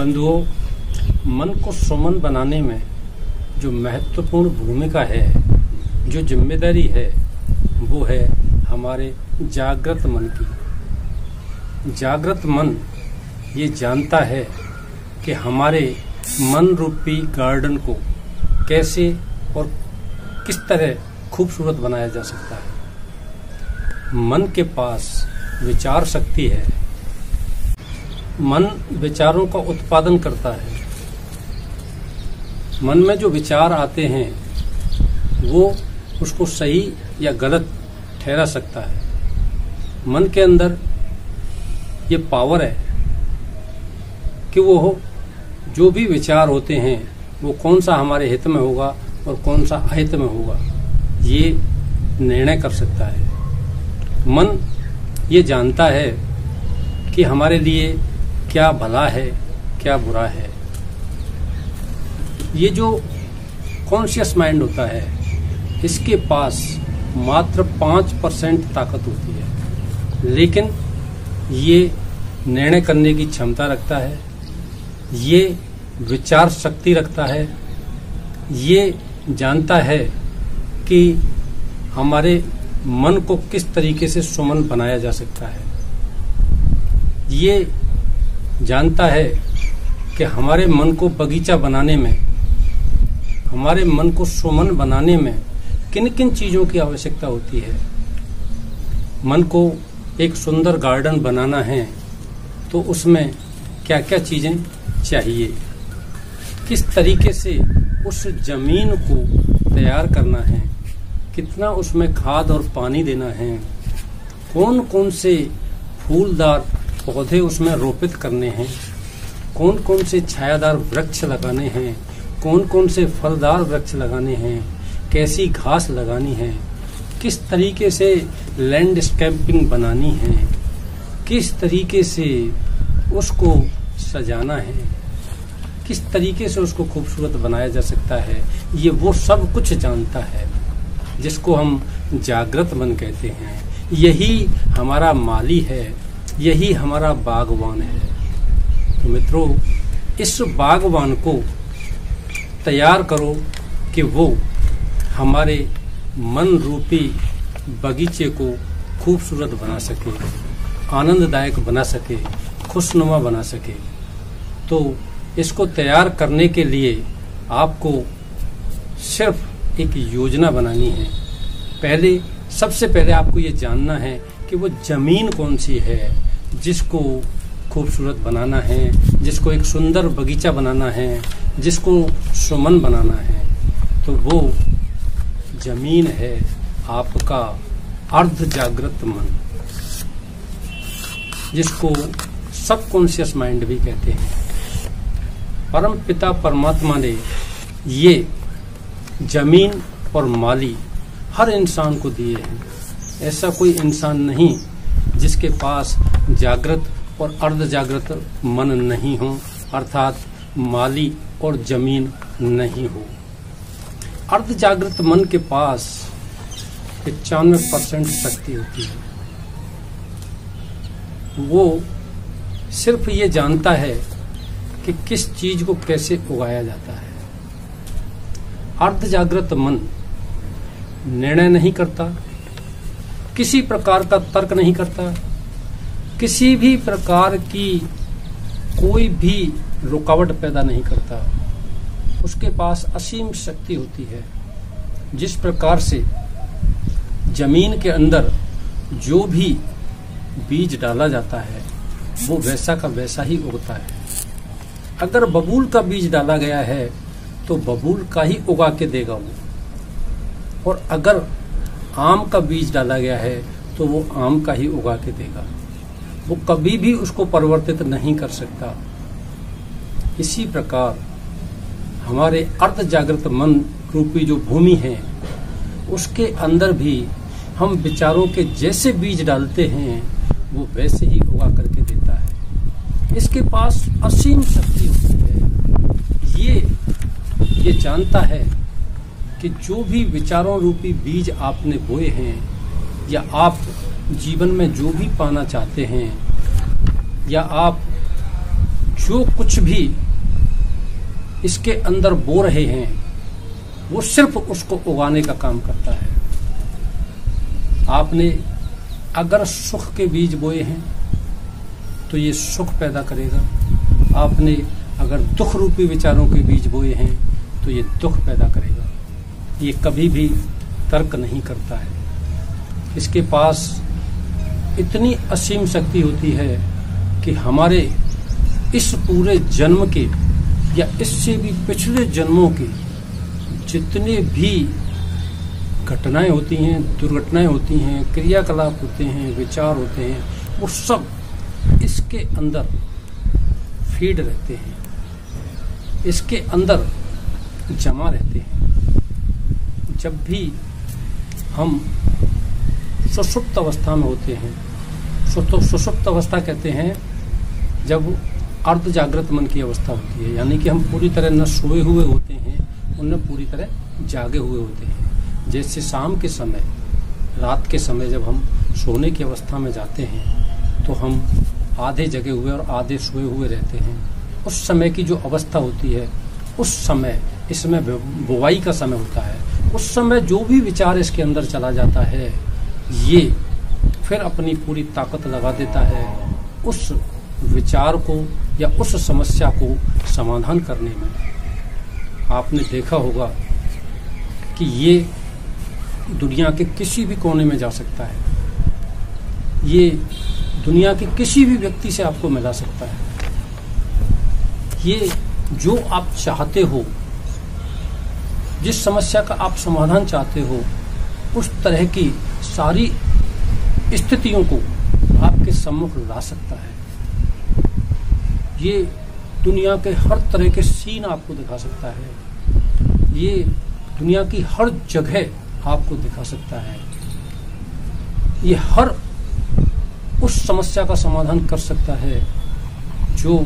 बंधुओं, मन को सुमन बनाने में जो महत्वपूर्ण भूमिका है, जो जिम्मेदारी है, वो है हमारे जागृत मन की। जागृत मन ये जानता है कि हमारे मन रूपी गार्डन को कैसे और किस तरह खूबसूरत बनाया जा सकता है। मन के पास विचार शक्ति है। मन विचारों का उत्पादन करता है। मन में जो विचार आते हैं वो उसको सही या गलत ठहरा सकता है। मन के अंदर ये पावर है कि वो जो भी विचार होते हैं वो कौन सा हमारे हित में होगा और कौन सा अहित में होगा, ये निर्णय कर सकता है। मन ये जानता है कि हमारे लिए क्या भला है, क्या बुरा है। ये जो कॉन्शियस माइंड होता है, इसके पास मात्र 5% ताकत होती है, लेकिन ये निर्णय करने की क्षमता रखता है, ये विचार शक्ति रखता है, ये जानता है कि हमारे मन को किस तरीके से सुमन बनाया जा सकता है। ये जानता है कि हमारे मन को बगीचा बनाने में, हमारे मन को सुमन बनाने में किन किन चीजों की आवश्यकता होती है। मन को एक सुंदर गार्डन बनाना है तो उसमें क्या क्या चीजें चाहिए, किस तरीके से उस जमीन को तैयार करना है, कितना उसमें खाद और पानी देना है, कौन कौन से फूलदार पौधे उसमें रोपित करने हैं, कौन कौन से छायादार वृक्ष लगाने हैं, कौन कौन से फलदार वृक्ष लगाने हैं, कैसी घास लगानी है, किस तरीके से लैंडस्केपिंग बनानी है, किस तरीके से उसको सजाना है, किस तरीके से उसको खूबसूरत बनाया जा सकता है। ये वो सब कुछ जानता है, जिसको हम जागृत मन कहते हैं। यही हमारा माली है, यही हमारा बागवान है। तो मित्रों, इस बागवान को तैयार करो कि वो हमारे मन रूपी बगीचे को खूबसूरत बना सके, आनंददायक बना सके, खुशनुमा बना सके। तो इसको तैयार करने के लिए आपको सिर्फ एक योजना बनानी है। सबसे पहले आपको ये जानना है कि वो जमीन कौन सी है जिसको खूबसूरत बनाना है, जिसको एक सुंदर बगीचा बनाना है, जिसको सुमन बनाना है। तो वो जमीन है आपका अर्ध जागृत मन, जिसको सबकॉन्शियस माइंड भी कहते हैं। परम पिता परमात्मा ने ये जमीन और माली हर इंसान को दिए हैं। ऐसा कोई इंसान नहीं जिसके पास जागृत और अर्ध जागृत मन नहीं हो, अर्थात माली और जमीन नहीं हो। अर्ध जागृत मन के पास 95% शक्ति होती है। वो सिर्फ ये जानता है कि किस चीज को कैसे उगाया जाता है। अर्ध जागृत मन निर्णय नहीं करता, किसी प्रकार का तर्क नहीं करता, किसी भी प्रकार की कोई भी रुकावट पैदा नहीं करता। उसके पास असीम शक्ति होती है। जिस प्रकार से जमीन के अंदर जो भी बीज डाला जाता है वो वैसा का वैसा ही उगता है। अगर बबूल का बीज डाला गया है तो बबूल का ही उगा के देगा वो, और अगर आम का बीज डाला गया है तो वो आम का ही उगा के देगा। वो कभी भी उसको परिवर्तित नहीं कर सकता। इसी प्रकार हमारे अर्ध जागृत मन रूपी जो भूमि है, उसके अंदर भी हम विचारों के जैसे बीज डालते हैं वो वैसे ही उगा करके देता है। इसके पास असीम शक्ति होती है। ये जानता है कि जो भी विचारों रूपी बीज आपने बोए हैं, या आप जीवन में जो भी पाना चाहते हैं, या आप जो कुछ भी इसके अंदर बो रहे हैं वो सिर्फ उसको उगाने का काम करता है। आपने अगर सुख के बीज बोए हैं तो ये सुख पैदा करेगा। आपने अगर दुख रूपी विचारों के बीज बोए हैं तो ये दुख पैदा करेगा। ये कभी भी तर्क नहीं करता है। इसके पास इतनी असीम शक्ति होती है कि हमारे इस पूरे जन्म के या इससे भी पिछले जन्मों के जितने भी घटनाएं होती हैं, दुर्घटनाएं होती हैं, क्रियाकलाप होते हैं, विचार होते हैं, वो सब इसके अंदर फीड रहते हैं, इसके अंदर जमा रहते हैं। जब भी हम सुषुप्त अवस्था में होते हैं, सुषुप्त अवस्था कहते हैं जब अर्ध जागृत मन की अवस्था होती है, यानी कि हम पूरी तरह न सोए हुए होते हैं और न पूरी तरह जागे हुए होते हैं। जैसे शाम के समय, रात के समय जब हम सोने की अवस्था में जाते हैं तो हम आधे जगे हुए और आधे सोए हुए रहते हैं। उस समय की जो अवस्था होती है, उस समय इसमें बुवाई का समय होता है। उस समय जो भी विचार इसके अंदर चला जाता है, ये फिर अपनी पूरी ताकत लगा देता है उस विचार को या उस समस्या को समाधान करने में। आपने देखा होगा कि ये दुनिया के किसी भी कोने में जा सकता है, ये दुनिया के किसी भी व्यक्ति से आपको मिला सकता है। ये जो आप चाहते हो, जिस समस्या का आप समाधान चाहते हो, उस तरह की सारी स्थितियों को आपके सम्मुख ला सकता है। ये दुनिया के हर तरह के सीन आपको दिखा सकता है। ये दुनिया की हर जगह आपको दिखा सकता है। ये हर उस समस्या का समाधान कर सकता है जो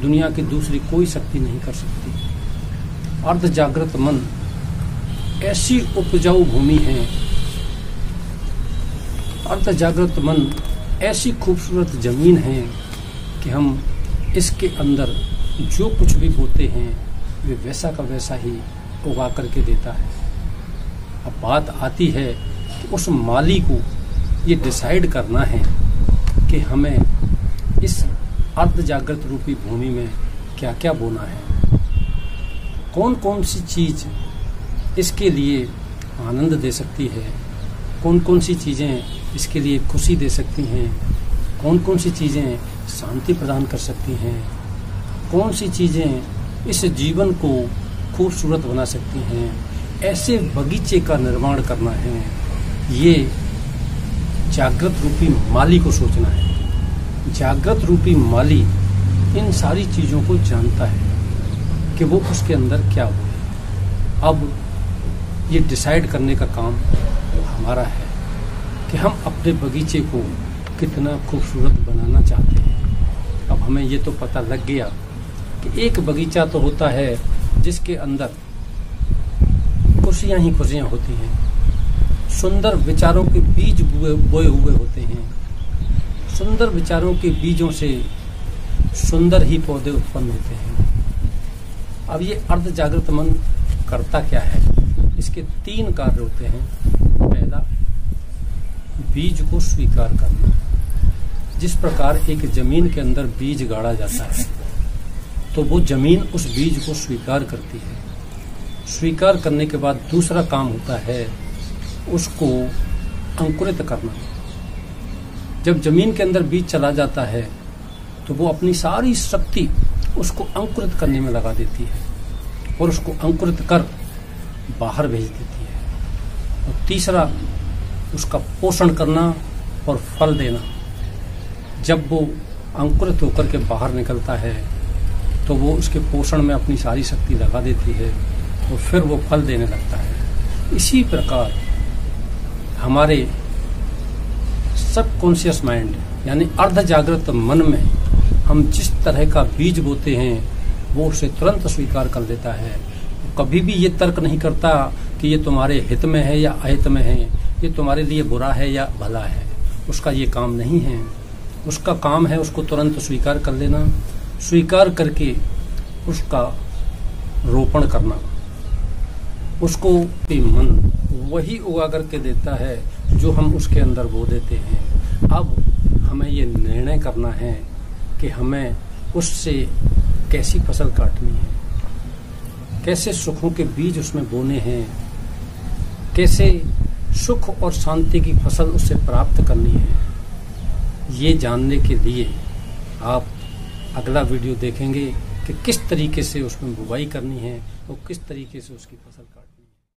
दुनिया की दूसरी कोई शक्ति नहीं कर सकती। अर्ध जागृत मन ऐसी उपजाऊ भूमि है, अर्ध जागृत मन ऐसी खूबसूरत जमीन है कि हम इसके अंदर जो कुछ भी बोते हैं वे वैसा का वैसा ही उगा करके देता है। अब बात आती है कि उस माली को ये डिसाइड करना है कि हमें इस अर्ध जागृत रूपी भूमि में क्या क्या बोना है, कौन कौन सी चीज इसके लिए आनंद दे सकती है, कौन कौन सी चीजें इसके लिए खुशी दे सकती हैं, कौन कौन सी चीजें शांति प्रदान कर सकती हैं, कौन सी चीजें इस जीवन को खूबसूरत बना सकती हैं। ऐसे बगीचे का निर्माण करना है, ये जागृत रूपी माली को सोचना है। जागृत रूपी माली इन सारी चीजों को जानता है कि वो उसके अंदर क्या हो। अब ये डिसाइड करने का काम हमारा है कि हम अपने बगीचे को कितना खूबसूरत बनाना चाहते हैं। अब हमें ये तो पता लग गया कि एक बगीचा तो होता है जिसके अंदर खुशियां ही खुशियां होती हैं, सुंदर विचारों के बीज बोए हुए होते हैं, सुंदर विचारों के बीजों से सुंदर ही पौधे उत्पन्न होते हैं। अब ये अर्ध जागृत मन करता क्या है? इसके 3 कार्य होते हैं। पहला, बीज को स्वीकार करना। जिस प्रकार एक जमीन के अंदर बीज गाड़ा जाता है तो वो जमीन उस बीज को स्वीकार करती है। स्वीकार करने के बाद दूसरा काम होता है उसको अंकुरित करना। जब जमीन के अंदर बीज चला जाता है तो वो अपनी सारी शक्ति उसको अंकुरित करने में लगा देती है और उसको अंकुरित कर बाहर भेज देती है। और तीसरा, उसका पोषण करना और फल देना। जब वो अंकुरित होकर के बाहर निकलता है तो वो उसके पोषण में अपनी सारी शक्ति लगा देती है और फिर वो फल देने लगता है। इसी प्रकार हमारे सबकॉन्शियस माइंड यानी अर्ध जागृत मन में हम जिस तरह का बीज बोते हैं वो उसे तुरंत स्वीकार कर लेता है। कभी भी ये तर्क नहीं करता कि ये तुम्हारे हित में है या अहित में है, ये तुम्हारे लिए बुरा है या भला है। उसका ये काम नहीं है। उसका काम है उसको तुरंत स्वीकार कर लेना, स्वीकार करके उसका रोपण करना। उसको मन वही उगा करके देता है जो हम उसके अंदर बो देते हैं। अब हमें ये निर्णय करना है कि हमें उससे कैसी फसल काटनी है, कैसे सुखों के बीज उसमें बोने हैं, कैसे सुख और शांति की फसल उससे प्राप्त करनी है। ये जानने के लिए आप अगला वीडियो देखेंगे कि किस तरीके से उसमें बुवाई करनी है और किस तरीके से उसकी फसल काटनी है।